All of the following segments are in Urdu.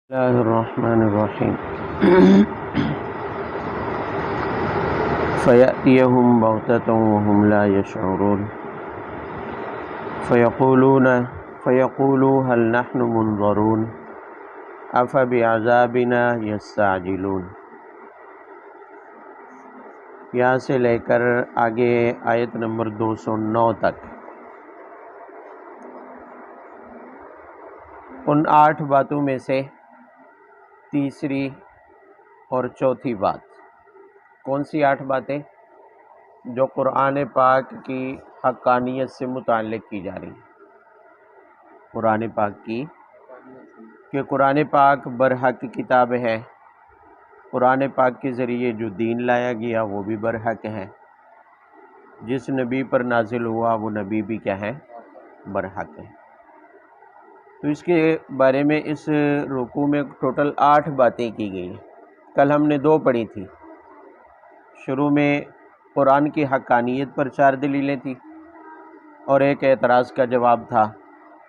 الله الرحمن الرحيم فيأتيهم بغتة وهم لا يشعرون فيقولوا هل نحن منظرون أفبعذابنا يستعجلون۔ یہاں سے لے کر آگے آیت نمبر 209 تک ان 8 باتوں میں سے تیسری اور چوتھی بات کون سی 8 باتیں جو قرآن پاک کی حقانیت سے متعلق کی جا رہی ہیں؟ قرآن پاک کی کہ قرآن پاک برحق کتاب ہے، قرآن پاک کے ذریعے جو دین لایا گیا وہ بھی برحق ہے، جس نبی پر نازل ہوا وہ نبی بھی کیا ہے؟ برحق ہے۔ تو اس کے بارے میں اس رکوع میں ٹوٹل 8 باتیں کی گئی ہیں۔ کل ہم نے 2 پڑھی تھی۔ شروع میں قرآن کی حقانیت پر 4 دلیلیں تھیں اور ایک اعتراض کا جواب تھا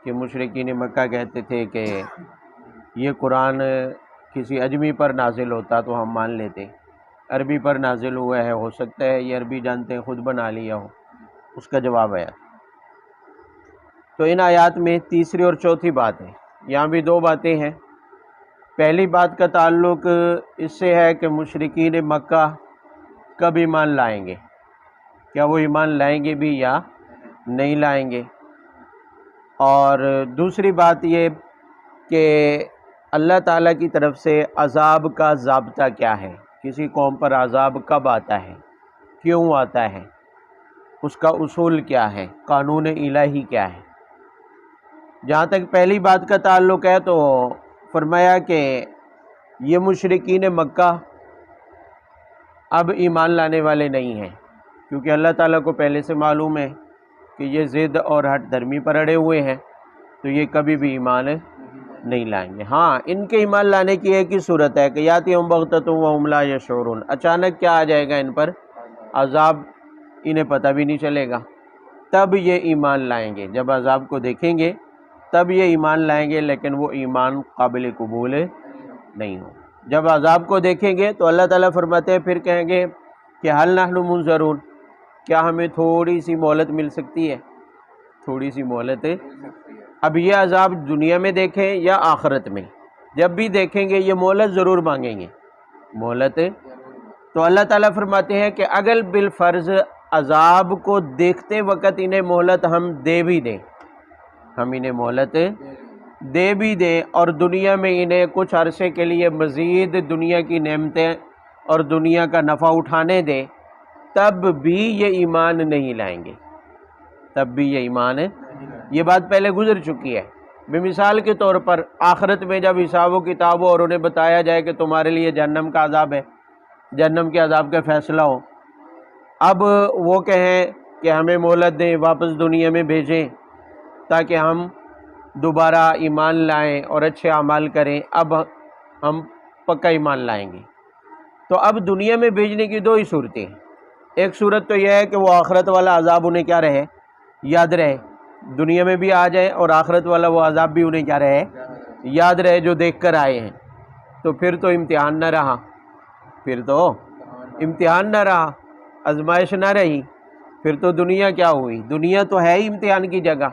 کہ مشرکین مکہ کہتے تھے کہ یہ قرآن کسی اجمی پر نازل ہوتا تو ہم مان لیتے، عربی پر نازل ہوا ہے، ہو سکتا ہے یہ عربی جانتے ہیں خود بنا لیا ہو۔ اس کا جواب آیا۔ تو ان آیات میں تیسری اور چوتھی بات ہے، یہاں بھی 2 باتیں ہیں۔ پہلی بات کا تعلق اس سے ہے کہ مشرکین مکہ کب ایمان لائیں گے، کیا وہ ایمان لائیں گے بھی یا نہیں لائیں گے، اور دوسری بات یہ کہ اللہ تعالیٰ کی طرف سے عذاب کا ضابطہ کیا ہے، کسی قوم پر عذاب کب آتا ہے، کیوں آتا ہے، اس کا اصول کیا ہے، قانون الہی کیا ہے۔ جہاں تک پہلی بات کا تعلق ہے تو فرمایا کہ یہ مشرکین مکہ اب ایمان لانے والے نہیں ہیں، کیونکہ اللہ تعالیٰ کو پہلے سے معلوم ہے کہ یہ ضد اور ہٹ دھرمی پر اڑے ہوئے ہیں، تو یہ کبھی بھی ایمان نہیں لائیں گے۔ ہاں، ان کے ایمان لانے کی ایک ہی صورت ہے کہ یاتیہم بغتۃ وہم لا یشعرون، اچانک کیا آ جائے گا ان پر، عذاب، انہیں پتہ بھی نہیں چلے گا، تب یہ ایمان لائیں گے۔ جب عذاب کو دیکھیں گے تب یہ ایمان لائیں گے، لیکن وہ ایمان قابل قبول نہیں ہو۔ جب عذاب کو دیکھیں گے تو اللہ تعالیٰ فرماتے ہیں پھر کہیں گے کہ حل نحن منظرون، کیا ہمیں تھوڑی سی مہلت مل سکتی ہے، تھوڑی سی مہلت۔ اب یہ عذاب دنیا میں دیکھیں یا آخرت میں، جب بھی دیکھیں گے یہ مہلت ضرور مانگیں گے، مہلت۔ تو اللہ تعالیٰ فرماتے ہیں کہ اگر بالفرض عذاب کو دیکھتے وقت انہیں مہلت ہم دے بھی دیں، ہم انہیں مہلت دے بھی دیں اور دنیا میں انہیں کچھ عرصے کے لیے مزید دنیا کی نعمتیں اور دنیا کا نفع اٹھانے دیں، تب بھی یہ ایمان نہیں لائیں گے، تب بھی یہ ایمان ہے۔ یہ بات پہلے گزر چکی ہے۔ بمثال کے طور پر آخرت میں جب حساب و کتاب ہو اور انہیں بتایا جائے کہ تمہارے لیے جہنم کا عذاب ہے، جہنم کے عذاب کا فیصلہ ہو، اب وہ کہیں کہ ہمیں مہلت دیں، واپس دنیا میں بھیجیں تاکہ ہم دوبارہ ایمان لائیں اور اچھے اعمال کریں، اب ہم پکا ایمان لائیں گے۔ تو اب دنیا میں بھیجنے کی 2 ہی صورتیں ہیں۔ ایک صورت تو یہ ہے کہ وہ آخرت والا عذاب انہیں کیا رہے، یاد رہے، دنیا میں بھی آ جائے اور آخرت والا وہ عذاب بھی انہیں کیا رہے، یاد رہے، جو دیکھ کر آئے ہیں۔ تو پھر تو امتحان نہ رہا، پھر تو امتحان نہ رہا، آزمائش نہ رہی، پھر تو دنیا کیا ہوئی، دنیا تو ہے ہی امتحان کی جگہ۔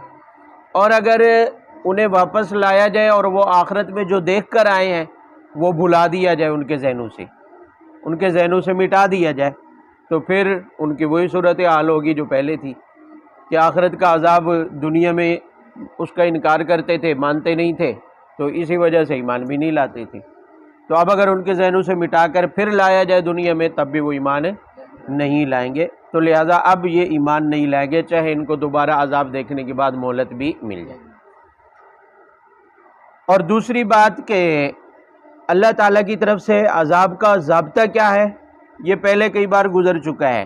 اور اگر انہیں واپس لایا جائے اور وہ آخرت میں جو دیکھ کر آئے ہیں وہ بھلا دیا جائے، ان کے ذہنوں سے مٹا دیا جائے، تو پھر ان کی وہی صورت حال ہوگی جو پہلے تھی کہ آخرت کا عذاب دنیا میں اس کا انکار کرتے تھے، مانتے نہیں تھے، تو اسی وجہ سے ایمان بھی نہیں لاتے تھے۔ تو اب اگر ان کے ذہنوں سے مٹا کر پھر لایا جائے دنیا میں تب بھی وہ ایمان نہیں لائیں گے، تو لہٰذا اب یہ ایمان نہیں لائیں گے چاہے ان کو دوبارہ عذاب دیکھنے کے بعد مہلت بھی مل جائے۔ اور دوسری بات کہ اللہ تعالیٰ کی طرف سے عذاب کا ضابطہ کیا ہے، یہ پہلے کئی بار گزر چکا ہے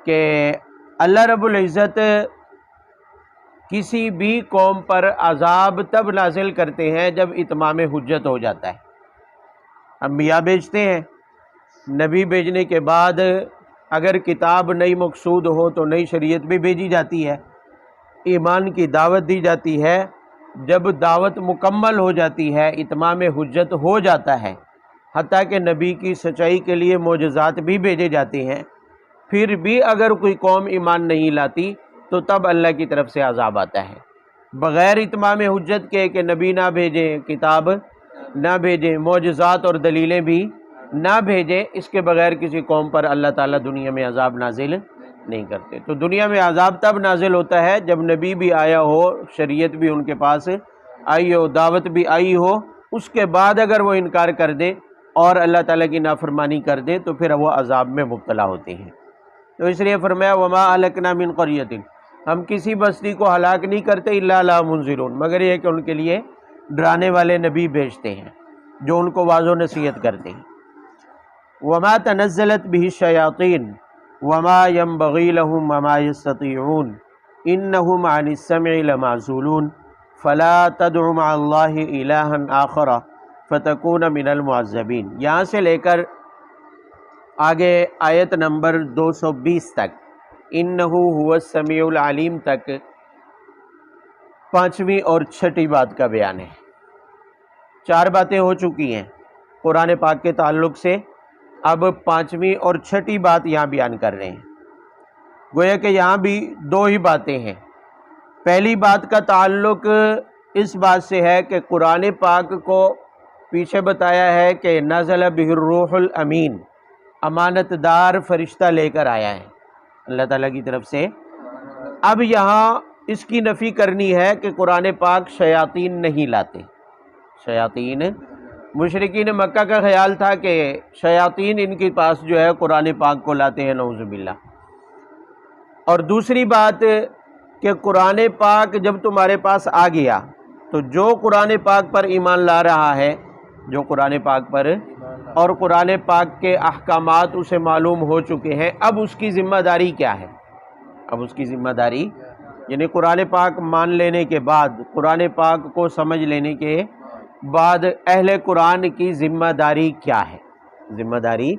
کہ اللہ رب العزت کسی بھی قوم پر عذاب تب نازل کرتے ہیں جب اتمام حجت ہو جاتا ہے۔ انبیاء بھیجتے ہیں، نبی بھیجنے کے بعد اگر کتاب نئی مقصود ہو تو نئی شریعت بھی بھیجی جاتی ہے، ایمان کی دعوت دی جاتی ہے، جب دعوت مکمل ہو جاتی ہے، اتمام حجت ہو جاتا ہے، حتیٰ کہ نبی کی سچائی کے لیے معجزات بھی بھیجے جاتے ہیں، پھر بھی اگر کوئی قوم ایمان نہیں لاتی تو تب اللہ کی طرف سے عذاب آتا ہے، بغیر اتمام حجت کے کہ نبی نہ بھیجیں، کتاب نہ بھیجیں، معجزات اور دلیلیں بھی نہ بھیجیں، اس کے بغیر کسی قوم پر اللہ تعالیٰ دنیا میں عذاب نازل نہیں کرتے۔ تو دنیا میں عذاب تب نازل ہوتا ہے جب نبی بھی آیا ہو، شریعت بھی ان کے پاس آئی ہو، دعوت بھی آئی ہو، اس کے بعد اگر وہ انکار کر دے اور اللہ تعالیٰ کی نافرمانی کر دے تو پھر وہ عذاب میں مبتلا ہوتے ہیں۔ تو اس لیے فرمایا وما اہلکنا من قریۃ، ہم کسی بستی کو ہلاک نہیں کرتے الا لها منذرون، مگر یہ کہ ان کے لیے ڈرانے والے نبی بھیجتے ہیں جو ان کو واعظ و نصیحت کرتے ہیں۔ وما تنزلت به الشیاطین وما ينبغي لهم وما يستطيعون انهم عن السمع لمعزولون فلا تدع مع الله الها آخر فتكون من المعذبین۔ یہاں سے لے کر آگے آیت نمبر 220 تک، انہ هو السمیع العلیم تک، پانچویں اور چھٹی بات کا بیان ہے۔ چار باتیں ہو چکی ہیں قرآن پاک کے تعلق سے، اب پانچویں اور چھٹی بات یہاں بیان کر رہے ہیں۔ گویا کہ یہاں بھی دو ہی باتیں ہیں۔ پہلی بات کا تعلق اس بات سے ہے کہ قرآن پاک کو پیچھے بتایا ہے کہ نزل بہ الروح الامین، امانت دار فرشتہ لے کر آیا ہے اللہ تعالیٰ کی طرف سے۔ اب یہاں اس کی نفی کرنی ہے کہ قرآن پاک شیاطین نہیں لاتے۔ شیاطین، مشرکین مکہ کا خیال تھا کہ شیاطین ان کے پاس جو ہے قرآن پاک کو لاتے ہیں، نعوذ باللہ۔ اور دوسری بات کہ قرآن پاک جب تمہارے پاس آ گیا تو جو قرآن پاک پر ایمان لا رہا ہے، جو قرآن پاک پر اور قرآن پاک کے احکامات اسے معلوم ہو چکے ہیں، اب اس کی ذمہ داری کیا ہے؟ اب اس کی ذمہ داری یعنی قرآن پاک مان لینے کے بعد، قرآن پاک کو سمجھ لینے کے بعد اہل قرآن کی ذمہ داری کیا ہے؟ ذمہ داری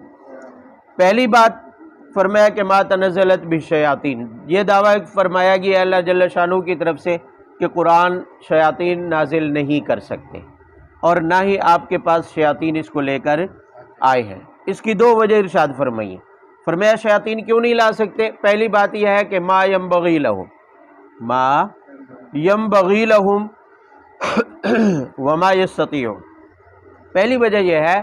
پہلی بات فرمایا کہ ما تنزلت بالشیاطین، یہ دعویٰ فرمایا گیا اللہ جل شانہ کی طرف سے کہ قرآن شیاطین نازل نہیں کر سکتے، اور نہ ہی آپ کے پاس شیاطین اس کو لے کر آئے ہیں۔ اس کی دو وجہ ارشاد فرمائی۔ فرمایا شیاطین کیوں نہیں لا سکتے؟ پہلی بات یہ ہے کہ ما ینبغی لہم، ما ینبغی لہم وما یستطیعون۔ پہلی وجہ یہ ہے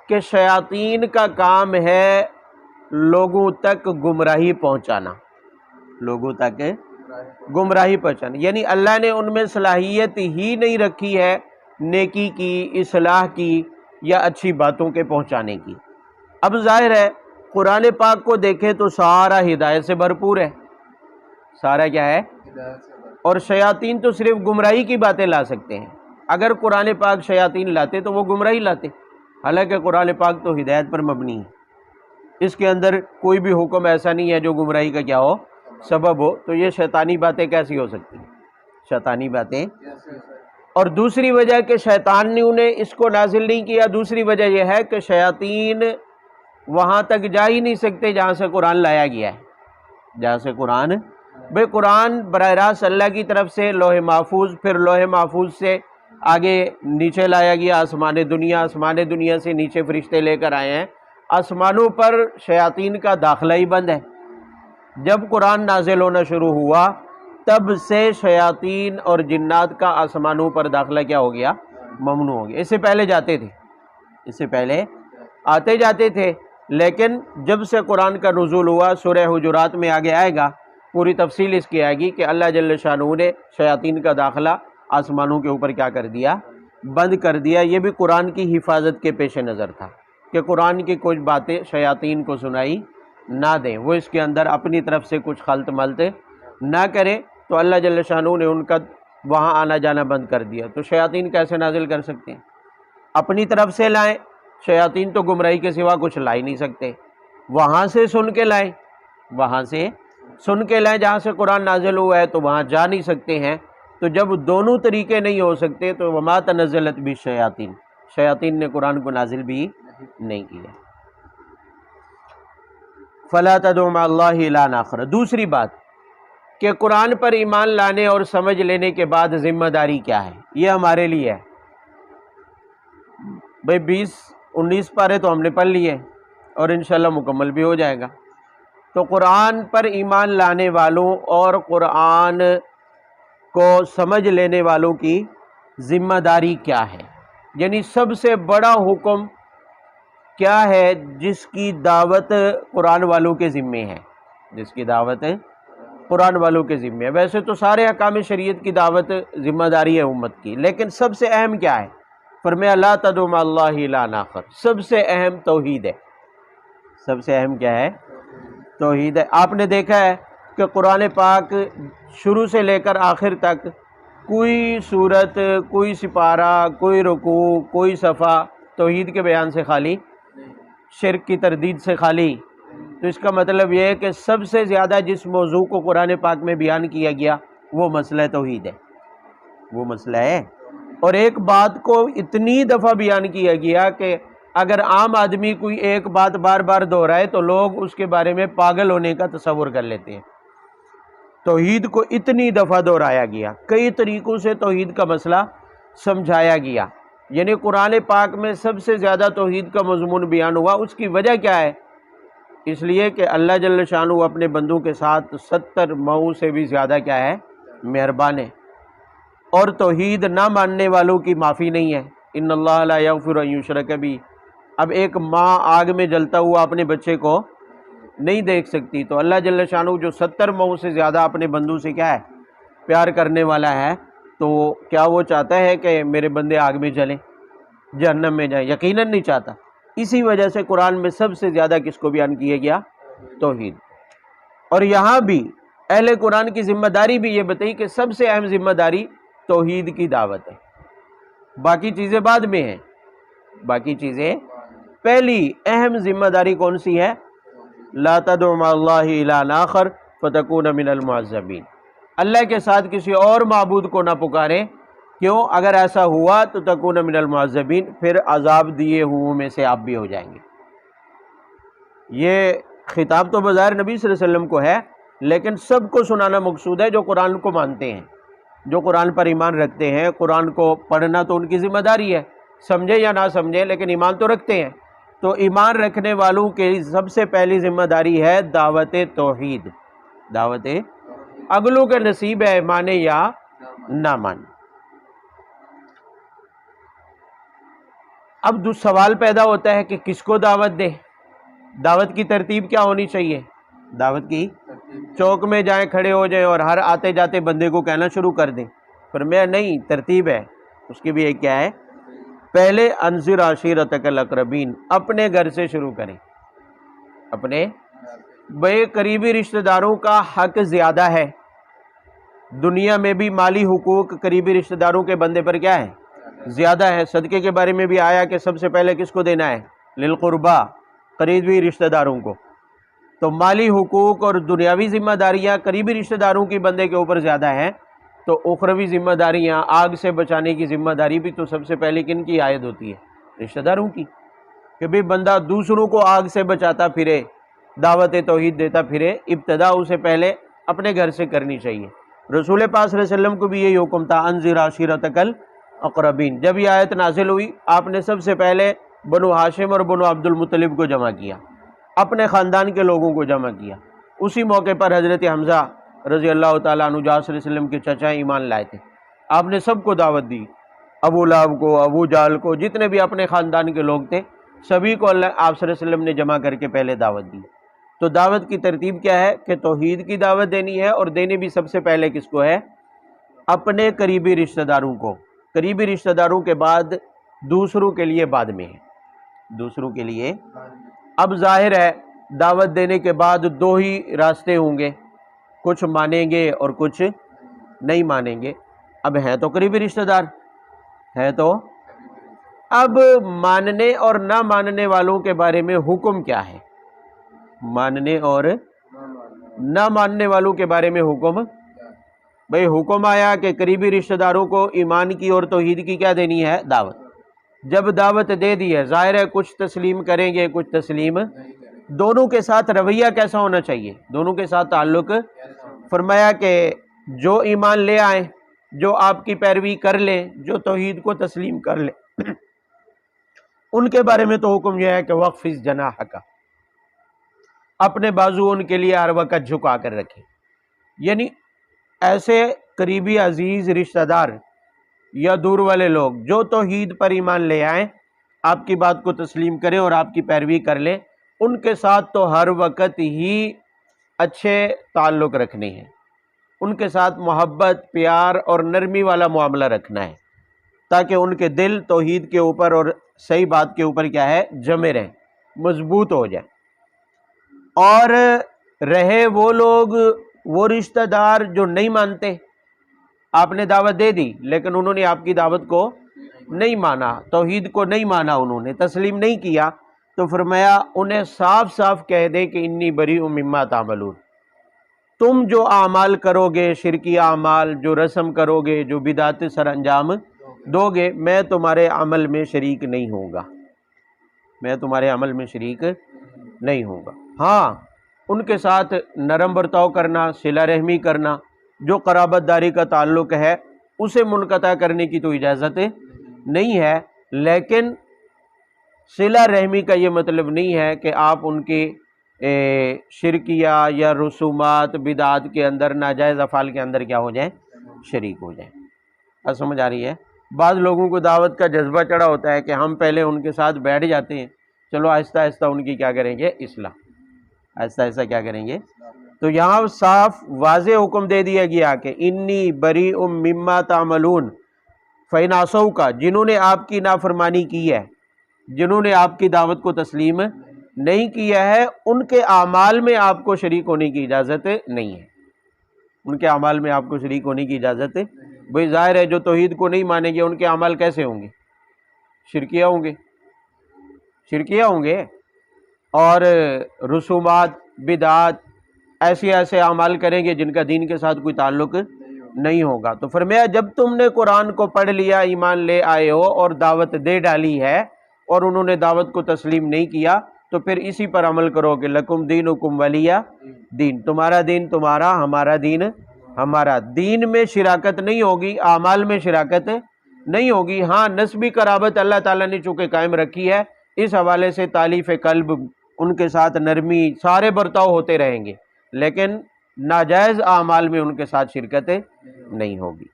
کہ شیاطین کا کام ہے لوگوں تک گمراہی پہنچانا، لوگوں تک گمراہی پہنچانا، یعنی اللہ نے ان میں صلاحیت ہی نہیں رکھی ہے نیکی کی، اصلاح کی یا اچھی باتوں کے پہنچانے کی۔ اب ظاہر ہے قرآن پاک کو دیکھیں تو سارا ہدایت سے بھرپور ہے، سارا کیا ہے؟ اور شیاطین تو صرف گمراہی کی باتیں لا سکتے ہیں۔ اگر قرآن پاک شیاطین لاتے تو وہ گمراہی لاتے، حالانکہ قرآن پاک تو ہدایت پر مبنی ہے، اس کے اندر کوئی بھی حکم ایسا نہیں ہے جو گمراہی کا کیا ہو، سبب ہو، تو یہ شیطانی باتیں کیسی ہو سکتی ہیں؟ شیطانی باتیں۔ اور دوسری وجہ کہ شیطان نے انہیں اس کو نازل نہیں کیا، دوسری وجہ یہ ہے کہ شیاطین وہاں تک جا ہی نہیں سکتے جہاں سے قرآن لایا گیا ہے، جہاں سے قرآن، بھئی قرآن براہ راست اللہ کی طرف سے لوح محفوظ، پھر لوح محفوظ سے آگے نیچے لایا گیا آسمان دنیا، آسمان دنیا سے نیچے فرشتے لے کر آئے ہیں، آسمانوں پر شیاطین کا داخلہ ہی بند ہے۔ جب قرآن نازل ہونا شروع ہوا تب سے شیاطین اور جنات کا آسمانوں پر داخلہ کیا ہو گیا؟ ممنوع ہو گیا۔ اس سے پہلے جاتے تھے، اس سے پہلے آتے جاتے تھے، لیکن جب سے قرآن کا نزول ہوا، سورہ حجرات میں آگے آئے گا، پوری تفصیل اس کی آئے گی کہ اللہ جل شانہ نے شیاطین کا داخلہ آسمانوں کے اوپر کیا کر دیا؟ بند کر دیا۔ یہ بھی قرآن کی حفاظت کے پیش نظر تھا کہ قرآن کی کچھ باتیں شیاطین کو سنائی نہ دیں، وہ اس کے اندر اپنی طرف سے کچھ خلط ملط نہ کریں، تو اللہ جل شانہ نے ان کا وہاں آنا جانا بند کر دیا۔ تو شیاطین کیسے نازل کر سکتے ہیں؟ اپنی طرف سے لائیں، شیاطین تو گمراہی کے سوا کچھ لا ہی نہیں سکتے، وہاں سے سن کے لائیں، وہاں سے سن کے لائیں، جہاں سے قرآن نازل ہوا ہے تو وہاں جا نہیں سکتے ہیں۔ تو جب دونوں طریقے نہیں ہو سکتے تو وما تنزلت بالشیاطین، شیاطین نے قرآن کو نازل بھی نہیں کیا۔ فلا تدع مع اللہ الہا آخر۔ دوسری بات کہ قرآن پر ایمان لانے اور سمجھ لینے کے بعد ذمہ داری کیا ہے، یہ ہمارے لیے ہے۔ بھئی 20-19 پارے تو ہم نے پڑھ لیے اور انشاءاللہ مکمل بھی ہو جائے گا۔ تو قرآن پر ایمان لانے والوں اور قرآن کو سمجھ لینے والوں کی ذمہ داری کیا ہے، یعنی سب سے بڑا حکم کیا ہے جس کی دعوت قرآن والوں کے ذمے ہے، جس کی دعوت قرآن والوں کے ذمے ہے۔ ویسے تو سارے احکام شریعت کی دعوت ذمہ داری ہے امت کی، لیکن سب سے اہم کیا ہے؟ فرمایا لا تدعوا مع اللہ الہا آخر، سب سے اہم توحید ہے۔ سب سے اہم کیا ہے؟ توحید ہے۔ آپ نے دیکھا ہے کہ قرآن پاک شروع سے لے کر آخر تک کوئی صورت، کوئی سپارہ، کوئی رکوع، کوئی صفحہ توحید کے بیان سے خالی، شرک کی تردید سے خالی۔ تو اس کا مطلب یہ ہے کہ سب سے زیادہ جس موضوع کو قرآن پاک میں بیان کیا گیا وہ مسئلہ توحید ہے، وہ مسئلہ ہے۔ اور ایک بات کو اتنی دفعہ بیان کیا گیا کہ اگر عام آدمی کوئی ایک بات بار بار دہرائے تو لوگ اس کے بارے میں پاگل ہونے کا تصور کر لیتے ہیں۔ توحید کو اتنی دفعہ دہرایا گیا، کئی طریقوں سے توحید کا مسئلہ سمجھایا گیا، یعنی قرآن پاک میں سب سے زیادہ توحید کا مضمون بیان ہوا۔ اس کی وجہ کیا ہے؟ اس لیے کہ اللہ جل شانہ اپنے بندوں کے ساتھ 70 مئو سے بھی زیادہ کیا ہے؟ مہربان ہے۔ اور توحید نہ ماننے والوں کی معافی نہیں ہے۔ ان اللہ لا یغفر ان یشرک بہ۔ اب ایک ماں آگ میں جلتا ہوا اپنے بچے کو نہیں دیکھ سکتی، تو اللہ جل شانہ جو 70 مئو سے زیادہ اپنے بندوں سے کیا ہے؟ پیار کرنے والا ہے، تو کیا وہ چاہتا ہے کہ میرے بندے آگ میں جلیں، جہنم میں جائیں؟ یقیناً نہیں چاہتا۔ اسی وجہ سے قرآن میں سب سے زیادہ کس کو بیان کیا گیا؟ توحید۔ اور یہاں بھی اہل قرآن کی ذمہ داری بھی یہ بتائی کہ سب سے اہم ذمہ داری توحید کی دعوت ہے، باقی چیزیں بعد میں ہیں۔ باقی چیزیں پہلی اہم ذمہ داری کون سی ہے؟ لا تدعوا مع اللہ الہا آخر فتکون من المعذبین، اللہ کے ساتھ کسی اور معبود کو نہ پکاریں۔ کیوں؟ اگر ایسا ہوا تو تکون من المعذبین، پھر عذاب دیے ہوں میں سے آپ بھی ہو جائیں گے۔ یہ خطاب تو بظاہر نبی صلی اللہ علیہ وسلم کو ہے، لیکن سب کو سنانا مقصود ہے جو قرآن کو مانتے ہیں، جو قرآن پر ایمان رکھتے ہیں۔ قرآن کو پڑھنا تو ان کی ذمہ داری ہے، سمجھے یا نہ سمجھے، لیکن ایمان تو رکھتے ہیں۔ تو ایمان رکھنے والوں کی سب سے پہلی ذمہ داری ہے دعوت توحید، دعوت۔ اگلوں کے نصیب ہے مانے یا نہ مانے۔ اب سوال پیدا ہوتا ہے کہ کس کو دعوت دے؟ دعوت کی ترتیب کیا ہونی چاہیے؟ دعوت کی چوک میں جائیں، کھڑے ہو جائیں اور ہر آتے جاتے بندے کو کہنا شروع کر دیں؟ فرمایا نہیں، ترتیب ہے اس کی بھی۔ ایک کیا ہے؟ پہلے انذر عشیرتک الاقربین، اپنے گھر سے شروع کریں۔ اپنے بے قریبی رشتہ داروں کا حق زیادہ ہے دنیا میں بھی، مالی حقوق قریبی رشتہ داروں کے بندے پر کیا ہے؟ زیادہ ہے۔ صدقے کے بارے میں بھی آیا کہ سب سے پہلے کس کو دینا ہے؟ للقربا، قریبی رشتہ داروں کو۔ تو مالی حقوق اور دنیاوی ذمہ داریاں قریبی رشتہ داروں کی بندے کے اوپر زیادہ ہیں، تو اخروی ذمہ داریاں، آگ سے بچانے کی ذمہ داری بھی تو سب سے پہلے کن کی عائد ہوتی ہے؟ رشتہ داروں کی۔ کہ بھی بندہ دوسروں کو آگ سے بچاتا پھرے، دعوت توحید دیتا پھرے، ابتدا اسے پہلے اپنے گھر سے کرنی چاہیے۔ رسول پاک صلی اللہ علیہ وسلم کو بھی یہی حکم تھا، انذر عشیرتک الاقربین۔ جب یہ آیت نازل ہوئی، آپ نے سب سے پہلے بنو ہاشم اور بنو عبد المطلب کو جمع کیا، اپنے خاندان کے لوگوں کو جمع کیا۔ اسی موقع پر حضرت حمزہ رضی اللہ تعالیٰ عنہ جو آپ صلی اللہ علیہ وسلم کے چچا ایمان لائے تھے، آپ نے سب کو دعوت دی، ابو لہب کو، ابو جہل کو، جتنے بھی اپنے خاندان کے لوگ تھے سبھی کو آپ صلی اللہ علیہ وسلم نے جمع کر کے پہلے دعوت دی۔ تو دعوت کی ترتیب کیا ہے کہ توحید کی دعوت دینی ہے، اور دینی بھی سب سے پہلے کس کو ہے؟ اپنے قریبی رشتہ داروں کو۔ قریبی رشتہ داروں کے بعد دوسروں کے لیے بعد میں ہے، دوسروں کے لیے۔ اب ظاہر ہے دعوت دینے کے بعد دو ہی راستے ہوں گے، کچھ مانیں گے اور کچھ نہیں مانیں گے۔ اب ہیں تو قریبی رشتہ دار ہے، تو اب ماننے اور نہ ماننے والوں کے بارے میں حکم کیا ہے؟ ماننے اور نہ ماننے والوں کے بارے میں حکم، بھئی حکم آیا کہ قریبی رشتہ داروں کو ایمان کی اور توحید کی کیا دینی ہے؟ دعوت۔ جب دعوت دے دی ہے، ظاہر ہے کچھ تسلیم کریں گے کچھ تسلیم۔ دونوں کے ساتھ رویہ کیسا ہونا چاہیے؟ دونوں کے ساتھ تعلق فرمایا کہ جو ایمان لے آئیں، جو آپ کی پیروی کر لیں، جو توحید کو تسلیم کر لیں، ان کے بارے میں تو حکم یہ ہے کہ وقفز جناحک، اپنے بازو ان کے لیے ہر وقت جھکا کر رکھیں. یعنی ایسے قریبی عزیز رشتہ دار یا دور والے لوگ جو توحید پر ایمان لے آئیں، آپ کی بات کو تسلیم کریں اور آپ کی پیروی کر لیں، ان کے ساتھ تو ہر وقت ہی اچھے تعلق رکھنے ہیں، ان کے ساتھ محبت، پیار اور نرمی والا معاملہ رکھنا ہے، تاکہ ان کے دل توحید کے اوپر اور صحیح بات کے اوپر کیا ہے، جمے رہیں، مضبوط ہو جائیں. اور رہے وہ لوگ، وہ رشتہ دار جو نہیں مانتے، آپ نے دعوت دے دی لیکن انہوں نے آپ کی دعوت کو نہیں مانا، توحید کو نہیں مانا، انہوں نے تسلیم نہیں کیا، تو فرمایا انہیں صاف صاف کہہ دے کہ انی بریء مما تعملون، تم جو اعمال کرو گے، شرکی اعمال جو رسم کرو گے، جو بدعت سر انجام دو گے، میں تمہارے عمل میں شریک نہیں ہوں گا، میں تمہارے عمل میں شریک نہیں ہوں گا. ہاں، ان کے ساتھ نرم برتاؤ کرنا، صلہ رحمی کرنا، جو قرابت داری کا تعلق ہے اسے منقطع کرنے کی تو اجازت نہیں ہے، لیکن صلہ رحمی کا یہ مطلب نہیں ہے کہ آپ ان کی شرکیہ یا رسومات بدعات کے اندر، ناجائز افعال کے اندر کیا ہو جائیں، شریک ہو جائیں. اب سمجھ آ رہی ہے؟ بعض لوگوں کو دعوت کا جذبہ چڑھا ہوتا ہے کہ ہم پہلے ان کے ساتھ بیٹھ جاتے ہیں، چلو آہستہ آہستہ ان کی کیا کریں گے، اصلاح، آہستہ آہستہ کیا کریں گے. تو یہاں صاف واضح حکم دے دیا گیا کہ انی بریء مما تعملون، فإن عصوک، جنہوں نے آپ کی نافرمانی کی ہے، جنہوں نے آپ کی دعوت کو تسلیم نہیں کیا ہے، ان کے اعمال میں آپ کو شریک ہونے کی اجازت نہیں ہے، ان کے اعمال میں آپ کو شریک ہونے کی اجازت ہے. بھئی ظاہر ہے جو توحید کو نہیں مانیں گے ان کے اعمال کیسے ہوں گے، شرکیہ ہوں گے، شرکیہ ہوں گے، اور رسومات بدعات ایسے اعمال کریں گے جن کا دین کے ساتھ کوئی تعلق نہیں ہوگا. تو فرمایا جب تم نے قرآن کو پڑھ لیا، ایمان لے آئے ہو اور دعوت دے ڈالی ہے اور انہوں نے دعوت کو تسلیم نہیں کیا، تو پھر اسی پر عمل کرو کہ لکم دینکم ولی دین، تمہارا دین تمہارا، ہمارا دین ہمارا. دین میں شراکت نہیں ہوگی، اعمال میں شراکت نہیں ہوگی. ہاں، نسبی قرابت اللہ تعالیٰ نے چونکہ قائم رکھی ہے، اس حوالے سے تالیف قلب، ان کے ساتھ نرمی، سارے برتاؤ ہوتے رہیں گے، لیکن ناجائز اعمال میں ان کے ساتھ شرکت نہیں ہوگی.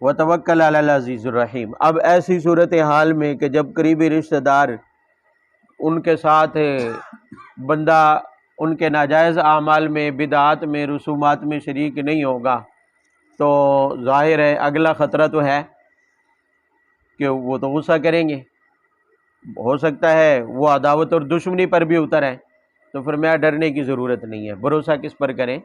وتوکل علی العزیز الرحیم. اب ایسی صورتحال میں کہ جب قریبی رشتہ دار، ان کے ساتھ بندہ ان کے ناجائز اعمال میں، بدعات میں، رسومات میں شریک نہیں ہوگا، تو ظاہر ہے اگلا خطرہ تو ہے کہ وہ تو غصہ کریں گے، ہو سکتا ہے وہ عداوت اور دشمنی پر بھی اتر ہے. تو فرمایا ڈرنے کی ضرورت نہیں ہے، بھروسہ کس پر کریں،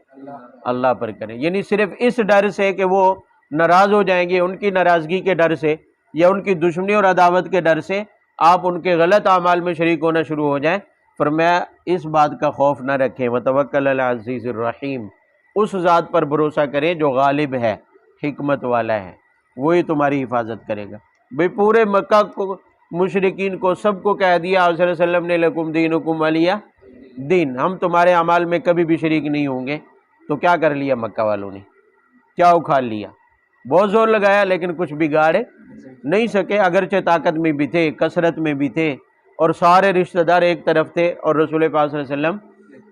اللہ پر کریں. یعنی صرف اس ڈر سے کہ وہ ناراض ہو جائیں گے، ان کی ناراضگی کے ڈر سے یا ان کی دشمنی اور عداوت کے ڈر سے آپ ان کے غلط اعمال میں شریک ہونا شروع ہو جائیں، فرمایا اس بات کا خوف نہ رکھیں. وتوکل علی العزیز الرحیم، اس ذات پر بھروسہ کریں جو غالب ہے، حکمت والا ہے، وہی تمہاری حفاظت کرے گا. بھئی پورے مکہ کو، مشرکین کو، سب کو کہہ دیا صلی اللہ علیہ وسلم نے لکم دینکم ولی دین، ہم تمہارے اعمال میں کبھی بھی شریک نہیں ہوں گے. تو کیا کر لیا مکہ والوں نے، کیا اکھاڑ لیا، بہت زور لگایا لیکن کچھ بگاڑ نہیں سکے. اگرچہ طاقت میں بھی تھے، کثرت میں بھی تھے، اور سارے رشتہ دار ایک طرف تھے اور رسول پاک صلی اللہ علیہ وسلم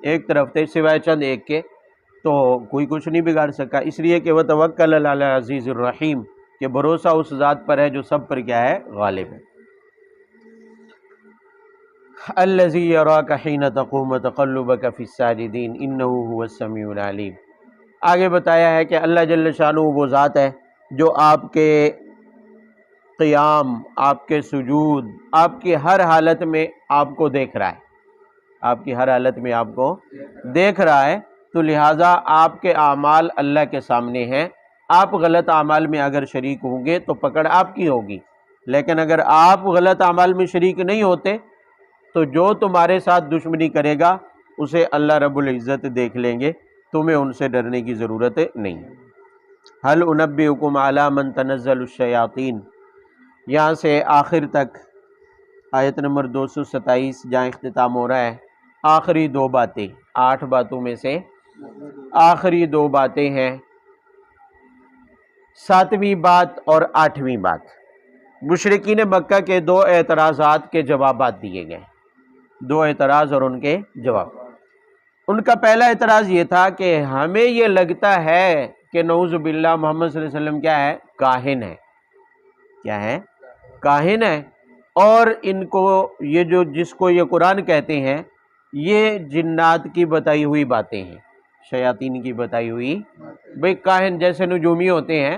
ایک طرف تھے، سوائے چند ایک کے، تو کوئی کچھ نہیں بگاڑ سکا. اس لیے کہ وتوکل علی العزیز الرحیم، کہ بھروسہ اس ذات پر ہے جو سب پر کیا ہے، غالب ہے. الذی یراک حین تقوم وتقلبک فی الساجدین انہ هو السمیع العلیم. آگے بتایا ہے کہ اللہ جل شانہ وہ ذات ہے جو آپ کے قیام، آپ کے سجود، آپ کی ہر حالت میں آپ کو دیکھ رہا ہے، آپ کی ہر حالت میں آپ کو دیکھ رہا ہے. تو لہٰذا آپ کے اعمال اللہ کے سامنے ہیں. آپ غلط اعمال میں اگر شریک ہوں گے تو پکڑ آپ کی ہوگی، لیکن اگر آپ غلط اعمال میں شریک نہیں ہوتے تو جو تمہارے ساتھ دشمنی کرے گا اسے اللہ رب العزت دیکھ لیں گے، تمہیں ان سے ڈرنے کی ضرورت نہیں. هل انبئکم علی من تنزل الشیاطین، یہاں سے آخر تک آیت نمبر 227 جہاں اختتام ہو رہا ہے، آخری 2 باتیں 8 باتوں میں سے آخری دو باتیں ہیں، 7ویں بات اور 8ویں بات۔ مشرکین مکہ کے دو اعتراضات کے جوابات دیے گئے، دو اعتراض اور ان کے جواب۔ ان کا پہلا اعتراض یہ تھا کہ ہمیں یہ لگتا ہے کہ نعوذ باللہ محمد صلی اللہ علیہ وسلم کیا ہے؟ کاہن ہے۔ کیا ہے؟ کاہن ہے، اور ان کو یہ جو جس کو یہ قرآن کہتے ہیں یہ جنات کی بتائی ہوئی باتیں ہیں، شیاطین کی بتائی ہوئی۔ بھئی کاہن جیسے نجومی ہوتے ہیں،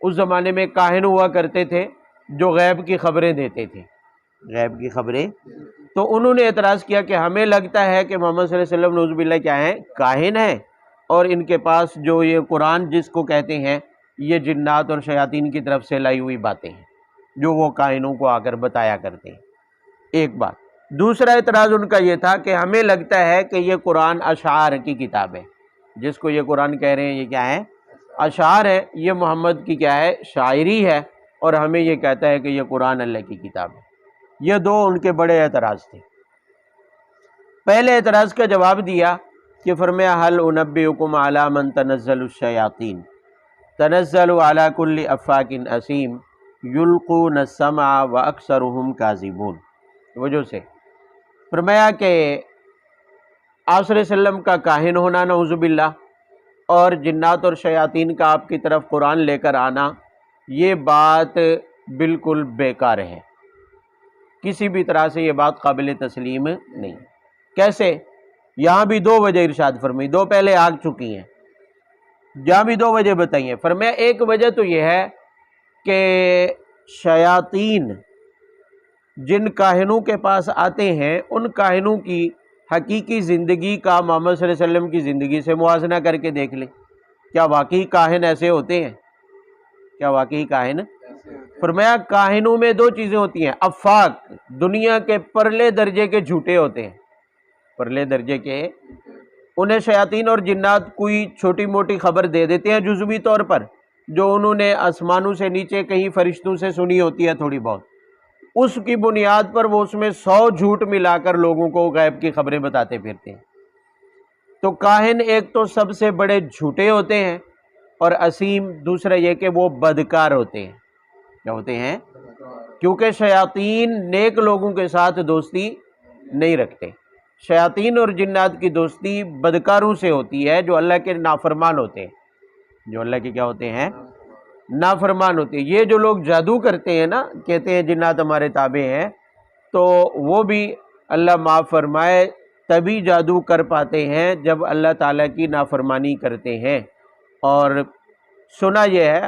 اس زمانے میں کاہن ہوا کرتے تھے جو غیب کی خبریں دیتے تھے، غیب کی خبریں۔ تو انہوں نے اعتراض کیا کہ ہمیں لگتا ہے کہ محمد صلی اللہ علیہ وسلم نعوذ باللہ کیا ہے؟ کاہن ہے، اور ان کے پاس جو یہ قرآن جس کو کہتے ہیں یہ جنات اور شیاطین کی طرف سے لائی ہوئی باتیں ہیں جو وہ کاہنوں کو آ کر بتایا کرتے ہیں۔ ایک بات۔ دوسرا اعتراض ان کا یہ تھا کہ ہمیں لگتا ہے کہ یہ قرآن اشعار کی کتاب ہے، جس کو یہ قرآن کہہ رہے ہیں یہ کیا ہے؟ اشعار ہے، یہ محمد کی کیا ہے؟ شاعری ہے، اور ہمیں یہ کہتا ہے کہ یہ قرآن اللہ کی کتاب ہے۔ یہ دو ان کے بڑے اعتراض تھے۔ پہلے اعتراض کا جواب دیا کہ فرمایا هل انبئکم علی من تنزل الشیاطین تنزل علی کل افاک اثیم یلقون السمع واکثرهم کاذبون۔ وجہ سے فرمایا کہ آپ صلی اللہ علیہ وسلم کا کاہن ہونا نعوذ باللہ، اور جنات اور شیاطین کا آپ کی طرف قرآن لے کر آنا، یہ بات بالکل بیکار ہے، کسی بھی طرح سے یہ بات قابل تسلیم نہیں۔ کیسے؟ یہاں بھی دو وجہ ارشاد فرمائی، دو پہلے آ چکی ہیں، یہاں بھی دو وجہ بتائی ہیں۔ فرمایا ایک وجہ تو یہ ہے کہ شیاطین جن کاہنوں کے پاس آتے ہیں ان کاہنوں کی حقیقی زندگی کا محمد صلی اللہ علیہ وسلم کی زندگی سے موازنہ کر کے دیکھ لیں، کیا واقعی کاہن ایسے ہوتے ہیں؟ کیا واقعی کاہن؟ فرمایا کاہنوں میں دو چیزیں ہوتی ہیں، افاق دنیا کے پرلے درجے کے جھوٹے ہوتے ہیں، پرلے درجے کے، انہیں شیاطین اور جنات کوئی چھوٹی موٹی خبر دے دیتے ہیں جزوی طور پر، جو انہوں نے آسمانوں سے نیچے کہیں فرشتوں سے سنی ہوتی ہے تھوڑی بہت، اس کی بنیاد پر وہ اس میں 100 جھوٹ ملا کر لوگوں کو غیب کی خبریں بتاتے پھرتے ہیں۔ تو کاہن ایک تو سب سے بڑے جھوٹے ہوتے ہیں، اور اسیم دوسرا یہ کہ وہ بدکار ہوتے ہیں۔ کیا ہوتے ہیں؟ کیونکہ شیاطین نیک لوگوں کے ساتھ دوستی نہیں رکھتے، شیاطین اور جنات کی دوستی بدکاروں سے ہوتی ہے جو اللہ کے نافرمان ہوتے ہیں، جو اللہ کے کیا ہوتے ہیں؟ نافرمان ہوتے ہیں۔ یہ جو لوگ جادو کرتے ہیں نا، کہتے ہیں جنات ہمارے تابع ہیں، تو وہ بھی اللہ معاف فرمائے تبھی جادو کر پاتے ہیں جب اللہ تعالیٰ کی نافرمانی کرتے ہیں۔ اور سنا یہ ہے،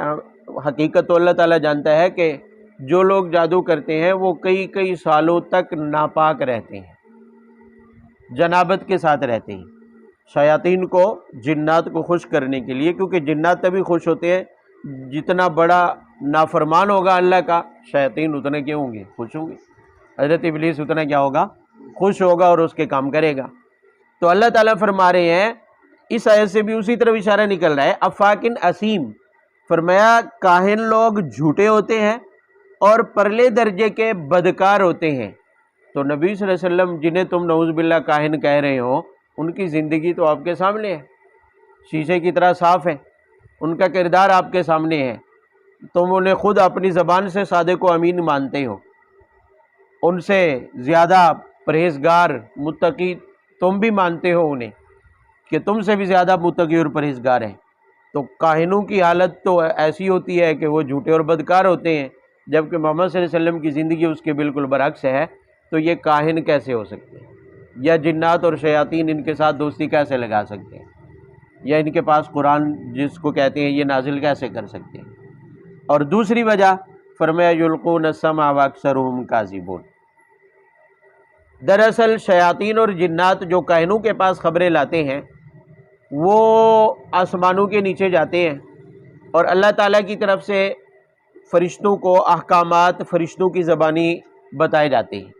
حقیقت تو اللہ تعالیٰ جانتا ہے کہ جو لوگ جادو کرتے ہیں وہ کئی کئی سالوں تک ناپاک رہتے ہیں، جنابت کے ساتھ رہتے ہیں، شیاطین کو جنات کو خوش کرنے کے لیے، کیونکہ جنات تبھی خوش ہوتے ہیں جتنا بڑا نافرمان ہوگا اللہ کا، شیاطین اتنے کیا ہوں گے؟ خوش ہوں گے۔ حضرت ابلیس اتنا کیا ہوگا؟ خوش ہوگا اور اس کے کام کرے گا۔ تو اللہ تعالیٰ فرما رہے ہیں، اس آیت سے بھی اسی طرف اشارہ نکل رہا ہے، افاکن اسیم، فرمایا کاہن لوگ جھوٹے ہوتے ہیں اور پرلے درجے کے بدکار ہوتے ہیں۔ تو نبی صلی اللہ علیہ وسلم جنہیں تم نعوذ باللہ کاہن کہہ رہے ہو، ان کی زندگی تو آپ کے سامنے ہے، شیشے کی طرح صاف ہے، ان کا کردار آپ کے سامنے ہے، تم انہیں خود اپنی زبان سے صادق و امین مانتے ہو، ان سے زیادہ پرہیزگار متقی تم بھی مانتے ہو انہیں، کہ تم سے بھی زیادہ متقی اور پرہیزگار ہیں۔ تو کاہنوں کی حالت تو ایسی ہوتی ہے کہ وہ جھوٹے اور بدکار ہوتے ہیں، جبکہ محمد صلی اللہ علیہ وسلم کی زندگی اس کے بالکل برعکس ہے۔ تو یہ کاہن کیسے ہو سکتے ہیں؟ یا جنات اور شیاطین ان کے ساتھ دوستی کیسے لگا سکتے ہیں؟ یا ان کے پاس قرآن جس کو کہتے ہیں یہ نازل کیسے کر سکتے ہیں؟ اور دوسری وجہ فرمایا یلقون السمع واکثرهم کاذبون، دراصل شیاطین اور جنات جو کاہنوں کے پاس خبریں لاتے ہیں وہ آسمانوں کے نیچے جاتے ہیں اور اللہ تعالیٰ کی طرف سے فرشتوں کو احکامات فرشتوں کی زبانی بتائے جاتے ہیں۔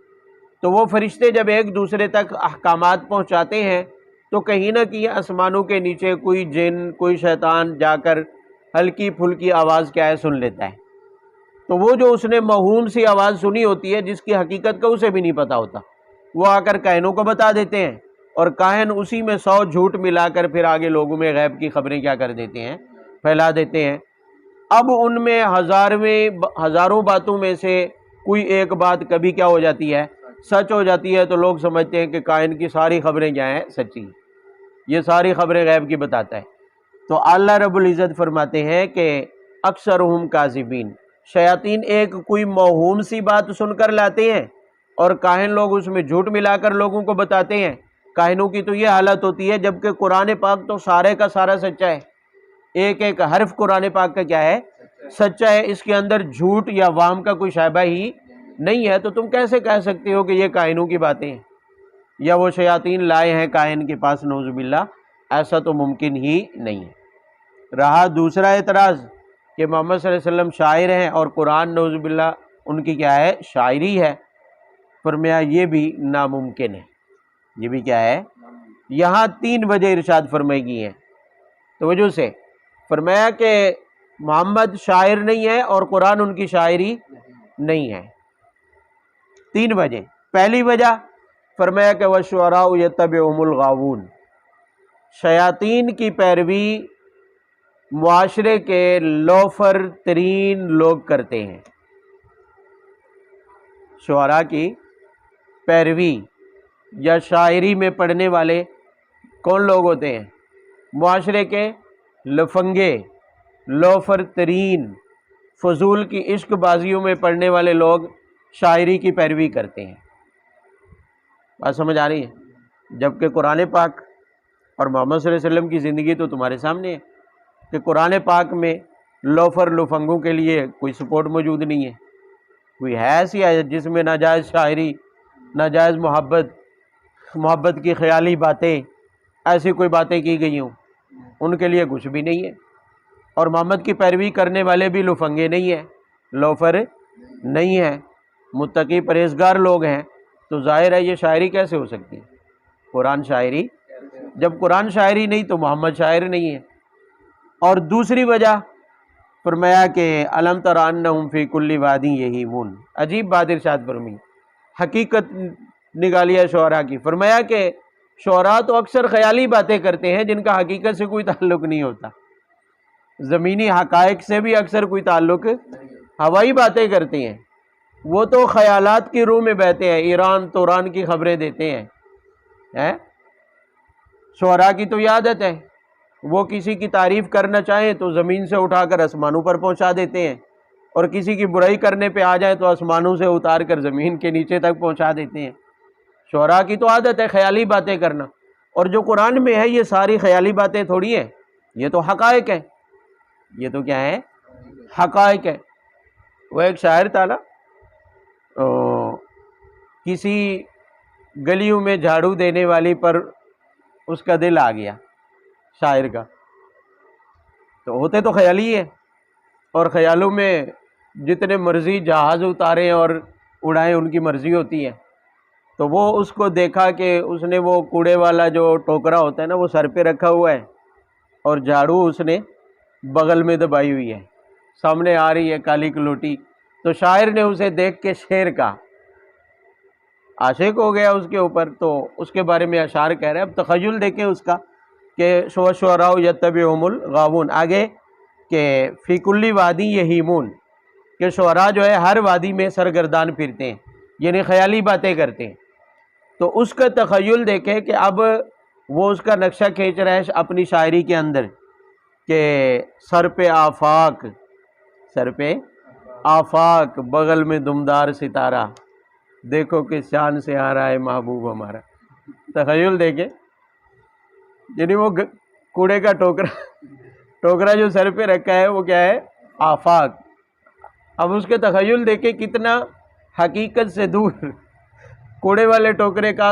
تو وہ فرشتے جب ایک دوسرے تک احکامات پہنچاتے ہیں تو کہیں نہ کہیں آسمانوں کے نیچے کوئی جن کوئی شیطان جا کر ہلکی پھلکی آواز کیا ہے سن لیتا ہے، تو وہ جو اس نے موہوم سی آواز سنی ہوتی ہے جس کی حقیقت کا اسے بھی نہیں پتہ ہوتا، وہ آ کر کاہنوں کو بتا دیتے ہیں اور کاہن اسی میں 100 جھوٹ ملا کر پھر آگے لوگوں میں غیب کی خبریں کیا کر دیتے ہیں، پھیلا دیتے ہیں۔ اب ان میں ہزاروں باتوں میں سے کوئی ایک بات کبھی کیا ہو جاتی ہے، سچ ہو جاتی ہے، تو لوگ سمجھتے ہیں کہ کائن کی ساری خبریں کیا ہیں، سچی، یہ ساری خبریں غیب کی بتاتا ہے۔ تو اللہ رب العزت فرماتے ہیں کہ اکثرہم کاذبین، شیاطین ایک کوئی موہوم سی بات سن کر لاتے ہیں اور کاہن لوگ اس میں جھوٹ ملا کر لوگوں کو بتاتے ہیں۔ کاہنوں کی تو یہ حالت ہوتی ہے، جبکہ قرآن پاک تو سارے کا سارا سچا ہے، ایک ایک حرف قرآن پاک کا کیا ہے، سچا ہے، اس کے اندر جھوٹ یا وہم کا کوئی شائبہ ہی نہیں ہے۔ تو تم کیسے کہہ سکتے ہو کہ یہ کاہنوں کی باتیں ہیں یا وہ شیاطین لائے ہیں کاہن کے پاس، نعوذ باللہ، ایسا تو ممکن ہی نہیں ہے۔ رہا دوسرا اعتراض کہ محمد صلی اللہ علیہ وسلم شاعر ہیں اور قرآن نعوذ باللہ ان کی کیا ہے، شاعری ہے، فرمایا یہ بھی ناممکن ہے، یہ بھی کیا ہے۔ یہاں 3 وجہ ارشاد فرمائی گئی ہیں، توجہ سے فرمایا کہ محمد شاعر نہیں ہے اور قرآن ان کی شاعری نہیں ہے۔ 3 وجہ۔ پہلی وجہ فرمایا کہ وَالشُّعَرَاءُ يَتَّبِعُهُمُ الْغَاوُونَ، شیاطین کی پیروی معاشرے کے لوفر ترین لوگ کرتے ہیں۔ شعراء کی پیروی یا شاعری میں پڑھنے والے کون لوگ ہوتے ہیں؟ معاشرے کے لفنگے، لوفر ترین، فضول کی عشق بازیوں میں پڑھنے والے لوگ شاعری کی پیروی کرتے ہیں۔ بات سمجھ آ رہی ہے؟ جبکہ قرآن پاک اور محمد صلی اللہ علیہ وسلم کی زندگی تو تمہارے سامنے ہے کہ قرآن پاک میں لوفر لفنگوں کے لیے کوئی سپورٹ موجود نہیں ہے، کوئی ہے ایسی آیت جس میں ناجائز شاعری، ناجائز محبت کی خیالی باتیں، ایسی کوئی باتیں کی گئی ہوں، ان کے لیے کچھ بھی نہیں ہے۔ اور محمد کی پیروی کرنے والے بھی لفنگے نہیں ہیں، لوفر نہیں ہیں، متقی پرہیزگار لوگ ہیں، تو ظاہر ہے یہ شاعری کیسے ہو سکتی ہے؟ قرآن شاعری، جب قرآن شاعری نہیں تو محمد شاعر نہیں ہے۔ اور دوسری وجہ فرمایا کہ الم تر انہم فی کل وادی یہیمون، عجیب بات ارشاد فرمائی، حقیقت نکالی ہے شعراء کی۔ فرمایا کہ شعراء تو اکثر خیالی باتیں کرتے ہیں جن کا حقیقت سے کوئی تعلق نہیں ہوتا، زمینی حقائق سے بھی اکثر کوئی تعلق، ہوائی باتیں کرتے ہیں، وہ تو خیالات کی روح میں بہتے ہیں، ایران توران کی خبریں دیتے ہیں۔ شعراء کی تو یہ عادت ہے، وہ کسی کی تعریف کرنا چاہیں تو زمین سے اٹھا کر آسمانوں پر پہنچا دیتے ہیں، اور کسی کی برائی کرنے پہ آ جائیں تو آسمانوں سے اتار کر زمین کے نیچے تک پہنچا دیتے ہیں۔ شعراء کی تو عادت ہے خیالی باتیں کرنا، اور جو قرآن میں ہے یہ ساری خیالی باتیں تھوڑی ہیں، یہ تو حقائق ہے، یہ تو کیا ہے، حقائق ہے۔ وہ ایک شاعر تھا نا، کسی گلیوں میں جھاڑو دینے والی پر اس کا دل آ گیا، شاعر کا، تو ہوتے تو خیالی ہے، اور خیالوں میں جتنے مرضی جہاز اتاریں اور اڑائیں ان کی مرضی ہوتی ہے۔ تو وہ اس کو دیکھا کہ اس نے وہ کوڑے والا جو ٹوکرا ہوتا ہے نا وہ سر پہ رکھا ہوا ہے، اور جھاڑو اس نے بغل میں دبائی ہوئی ہے، سامنے آ رہی ہے کالی کلوٹی۔ تو شاعر نے اسے دیکھ کے شعر کا عاشق ہو گیا اس کے اوپر، تو اس کے بارے میں اشعار کہہ رہے ہیں۔ اب تخیل دیکھیں اس کا کہ شعراء یتبعہم الغاوون، آگے کہ فی کل وادی یہیمون، کہ شعراء جو ہے ہر وادی میں سرگردان پھرتے ہیں، یعنی خیالی باتیں کرتے ہیں۔ تو اس کا تخیل دیکھیں کہ اب وہ اس کا نقشہ کھینچ رہا ہے اپنی شاعری کے اندر کہ سر پہ آفاق، سر پہ آفاق، بغل میں دمدار ستارہ، دیکھو کس شان سے آ رہا ہے محبوب ہمارا۔ تخیل دیکھیں، یعنی وہ کوڑے کا ٹوکرا جو سر پہ رکھا ہے وہ کیا ہے، آفاق۔ اب اس کے تخیل دیکھیں کتنا حقیقت سے دور، کوڑے والے ٹوکرے کا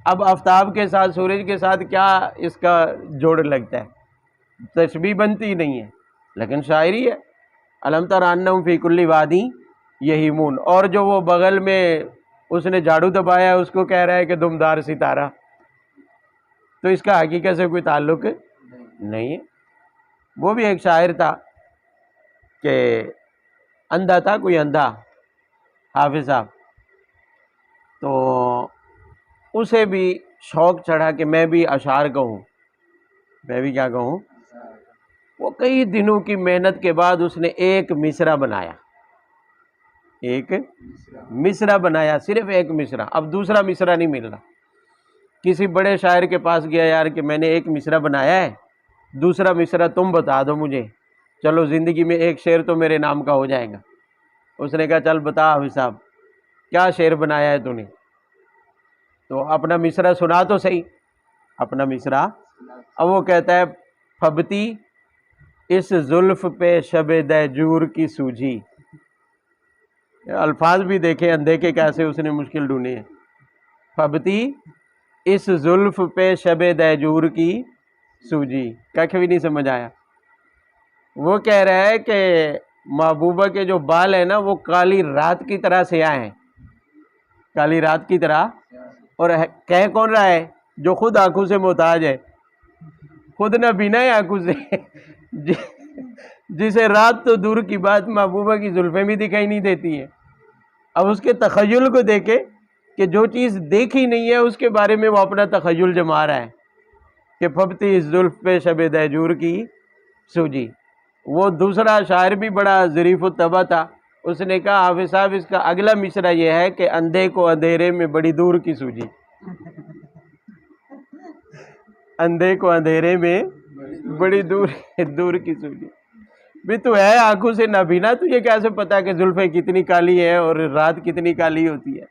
اب آفتاب کے ساتھ، سورج کے ساتھ کیا اس کا جوڑ لگتا ہے، تشبیہ بنتی ہی نہیں ہے، لیکن شاعری ہے۔ الم تر انہم فی کل وادی یہیمون، اور جو وہ بغل میں اس نے جھاڑو دبایا ہے اس کو کہہ رہا ہے کہ دمدار ستارہ، تو اس کا حقیقت سے کوئی تعلق نہیں ہے۔ وہ بھی ایک شاعر تھا کہ اندھا تھا، کوئی اندھا حافظ صاحب، تو اسے بھی شوق چڑھا کہ میں بھی اشعار کہوں، میں بھی کیا کہوں. وہ کئی دنوں کی محنت کے بعد اس نے ایک مصرع بنایا، ایک مصرع بنایا، صرف ایک مصرع. اب دوسرا مصرع نہیں مل رہا. کسی بڑے شاعر کے پاس گیا، یار کہ میں نے ایک مصرع بنایا ہے، دوسرا مصرع تم بتا دو مجھے، چلو زندگی میں ایک شعر تو میرے نام کا ہو جائے گا. اس نے کہا چل بتا حافظ صاحب کیا شعر بنایا ہے تو نے. تو اپنا مصرع سنا تو صحیح، اپنا مصرع. اب وہ کہتا ہے پھبتی اس زلف پہ شب دہجور کی سوجھی. الفاظ بھی دیکھیں اندھے کے کیسے اس نے مشکل ڈھونڈے ہیں. پھبتی اس زلف پہ شب دہجور کی سوجھی، کچھ بھی نہیں سمجھ آیا. وہ کہہ رہا ہے کہ محبوبہ کے جو بال ہیں نا وہ کالی رات کی طرح سیاہ ہیں، کالی رات کی طرح. اور کہہ کون رہا ہے؟ جو خود آنکھوں سے محتاج ہے، خود نہ بینا ہے آنکھوں سے، جسے رات تو دور کی بات محبوبہ کی زلفیں بھی دکھائی نہیں دیتی ہیں. اب اس کے تخیل کو دیکھے کہ جو چیز دیکھی نہیں ہے اس کے بارے میں وہ اپنا تخیل جما رہا ہے کہ پھبتی اس زلف پہ شب دہجور کی سوجھی. وہ دوسرا شاعر بھی بڑا ظریف الطبع تھا، اس نے کہا حافظ صاحب اس کا اگلا مصرع یہ ہے کہ اندھے کو اندھیرے میں بڑی دور کی سوجھی. اندھے کو اندھیرے میں بڑی دور کی سوجھی. بھی تو ہے آنکھوں سے نابینا، تجھے کیسے پتا کہ زلفیں کتنی کالی ہیں اور رات کتنی کالی ہوتی ہے.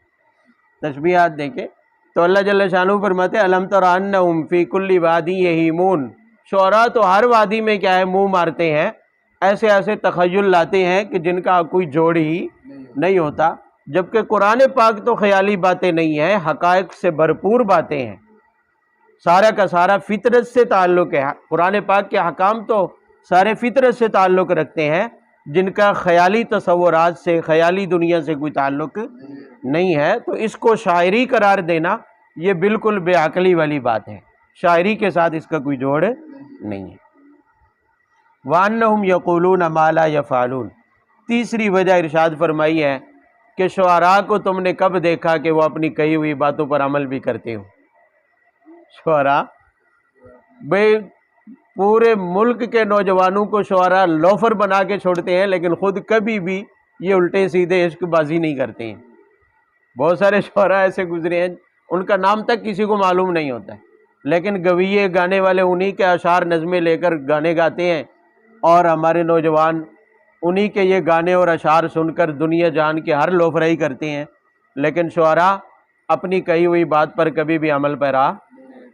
تشبیہات دیکھیں تو اللہ جل شانہ فرماتے ہیں الم تر انہم فی کل وادی یہیمون. شعراء تو ہر وادی میں کیا ہے منہ مارتے ہیں، ایسے ایسے تخیل لاتے ہیں کہ جن کا کوئی جوڑ ہی نہیں ہوتا. جبکہ قرآن پاک تو خیالی باتیں نہیں ہیں، حقائق سے بھرپور باتیں ہیں، سارا کا سارا فطرت سے تعلق ہے. قرآن پاک کے حکام تو سارے فطرت سے تعلق رکھتے ہیں، جن کا خیالی تصورات سے، خیالی دنیا سے کوئی تعلق نہیں ہے. تو اس کو شاعری قرار دینا یہ بالکل بے عقلی والی بات ہے، شاعری کے ساتھ اس کا کوئی جوڑ نہیں ہے. وَأَنَّهُمْ يَقُولُونَ مَا لَا يَفْعَلُونَ. تیسری وجہ ارشاد فرمائی ہے کہ شعراء کو تم نے کب دیکھا کہ وہ اپنی کہی ہوئی باتوں پر عمل بھی کرتے ہوں. شعراء بھئی پورے ملک کے نوجوانوں کو شعراء لوفر بنا کے چھوڑتے ہیں، لیکن خود کبھی بھی یہ الٹے سیدھے عشق بازی نہیں کرتے ہیں. بہت سارے شعراء ایسے گزرے ہیں ان کا نام تک کسی کو معلوم نہیں ہوتا ہے، لیکن گویے گانے والے انہی کے اشعار نظمیں لے کر گانے گاتے ہیں، اور ہمارے نوجوان انہی کے یہ گانے اور اشعار سن کر دنیا جان کے ہر لوفرائی کرتے ہیں. لیکن شعراء اپنی کہی ہوئی بات پر کبھی بھی عمل پیرا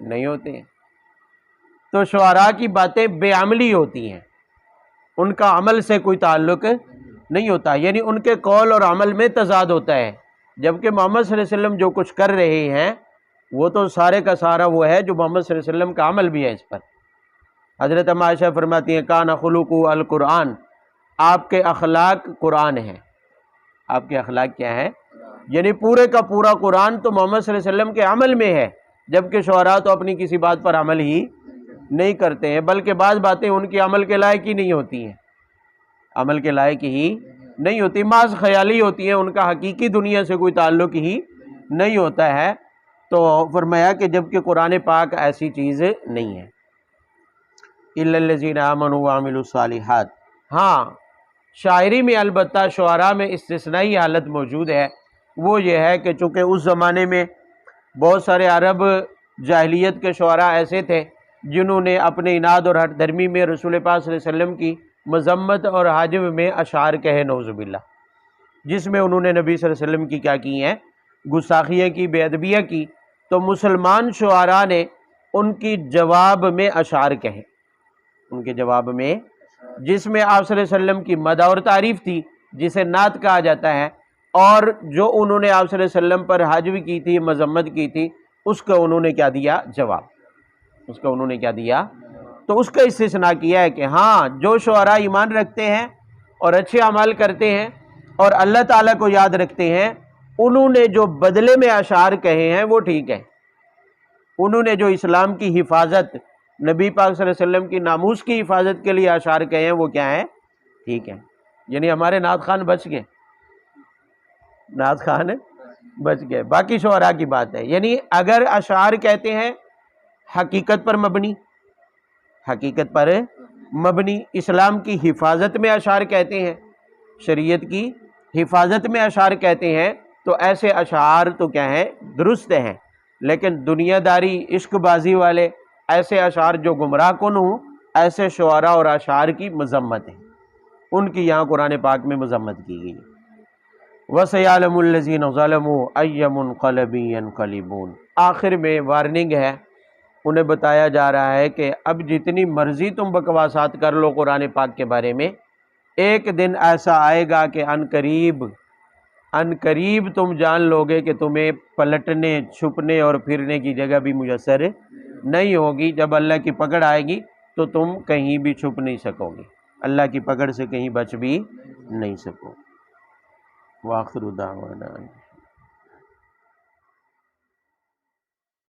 نہیں ہوتے ہیں. تو شعراء کی باتیں بے عملی ہوتی ہیں، ان کا عمل سے کوئی تعلق نہیں ہوتا، یعنی ان کے قول اور عمل میں تضاد ہوتا ہے. جبکہ محمد صلی اللہ علیہ وسلم جو کچھ کر رہے ہیں وہ تو سارے کا سارا وہ ہے جو محمد صلی اللہ علیہ وسلم کا عمل بھی ہے اس پر. حضرت عائشہ فرماتی ہیں کان خلق القرآن، آپ کے اخلاق قرآن ہیں. آپ کے اخلاق کیا ہے؟ یعنی پورے کا پورا قرآن تو محمد صلی اللہ علیہ وسلم کے عمل میں ہے، جبکہ شعراء تو اپنی کسی بات پر عمل ہی نہیں کرتے ہیں، بلکہ بعض باتیں ان کی عمل کے لائق ہی نہیں ہوتی ہیں، عمل کے لائق ہی نہیں ہوتی، محض خیالی ہوتی ہیں، ان کا حقیقی دنیا سے کوئی تعلق ہی نہیں ہوتا ہے. تو فرمایا کہ جبکہ قرآن پاک ایسی چیز نہیں ہے. الا الذین آمنوا وعملوا الصالحات. ہاں شاعری میں البتہ شعراء میں استثنائی حالت موجود ہے. وہ یہ ہے کہ چونکہ اس زمانے میں بہت سارے عرب جاہلیت کے شعراء ایسے تھے جنہوں نے اپنے اناد اور ہٹ دھرمی میں رسول پاک صلی اللہ علیہ وسلم کی مذمت اور حجب میں اشعار کہے نعوذ باللہ، جس میں انہوں نے نبی صلی اللہ علیہ وسلم کی کیا کی ہیں؟ گستاخیاں کی، بے ادبیاں کی. تو مسلمان شعراء نے ان کی جواب میں اشعار کہے، ان کے جواب میں، جس میں آپ صلی اللہ علیہ وسلم کی مدح اور تعریف تھی، جسے نعت کہا جاتا ہے، اور جو انہوں نے آپ صلی اللہ علیہ وسلم پر حجب کی تھی، مذمت کی تھی، اس کا انہوں نے کیا دیا؟ جواب. اس کا انہوں نے کیا دیا؟ تو اس کا استثناء کیا ہے کہ ہاں جو شعراء ایمان رکھتے ہیں اور اچھے اعمال کرتے ہیں اور اللہ تعالیٰ کو یاد رکھتے ہیں، انہوں نے جو بدلے میں اشعار کہے ہیں وہ ٹھیک ہے. انہوں نے جو اسلام کی حفاظت، نبی پاک صلی اللہ علیہ وسلم کی ناموس کی حفاظت کے لیے اشعار کہے ہیں وہ کیا ہیں؟ ٹھیک ہے. یعنی ہمارے نعت خوان بچ گئے، نعت خوان بچ گئے. باقی شعراء کی بات ہے. یعنی اگر اشعار کہتے ہیں حقیقت پر مبنی، حقیقت پر مبنی، اسلام کی حفاظت میں اشعار کہتے ہیں، شریعت کی حفاظت میں اشعار کہتے ہیں، تو ایسے اشعار تو کیا ہیں، درست ہیں. لیکن دنیا داری، عشق بازی والے ایسے اشعار جو گمراہ کن ہوں، ایسے شعراء اور اشعار کی مذمت ہے، ان کی یہاں قرآن پاک میں مذمت کی گئی. وَسَيَعْلَمُ الَّذِينَ ظَلَمُوا أَيَّ مُنقَلَبٍ يَنقَلِبُونَ. آخر میں وارننگ ہے، انہیں بتایا جا رہا ہے کہ اب جتنی مرضی تم بکواسات کر لو قرآن پاک کے بارے میں، ایک دن ایسا آئے گا کہ ان قریب تم جان لو گے کہ تمہیں پلٹنے، چھپنے اور پھرنے کی جگہ بھی میسر نہیں ہوگی. جب اللہ کی پکڑ آئے گی تو تم کہیں بھی چھپ نہیں سکو گے، اللہ کی پکڑ سے کہیں بچ بھی نہیں سکو. وآخر دعوانا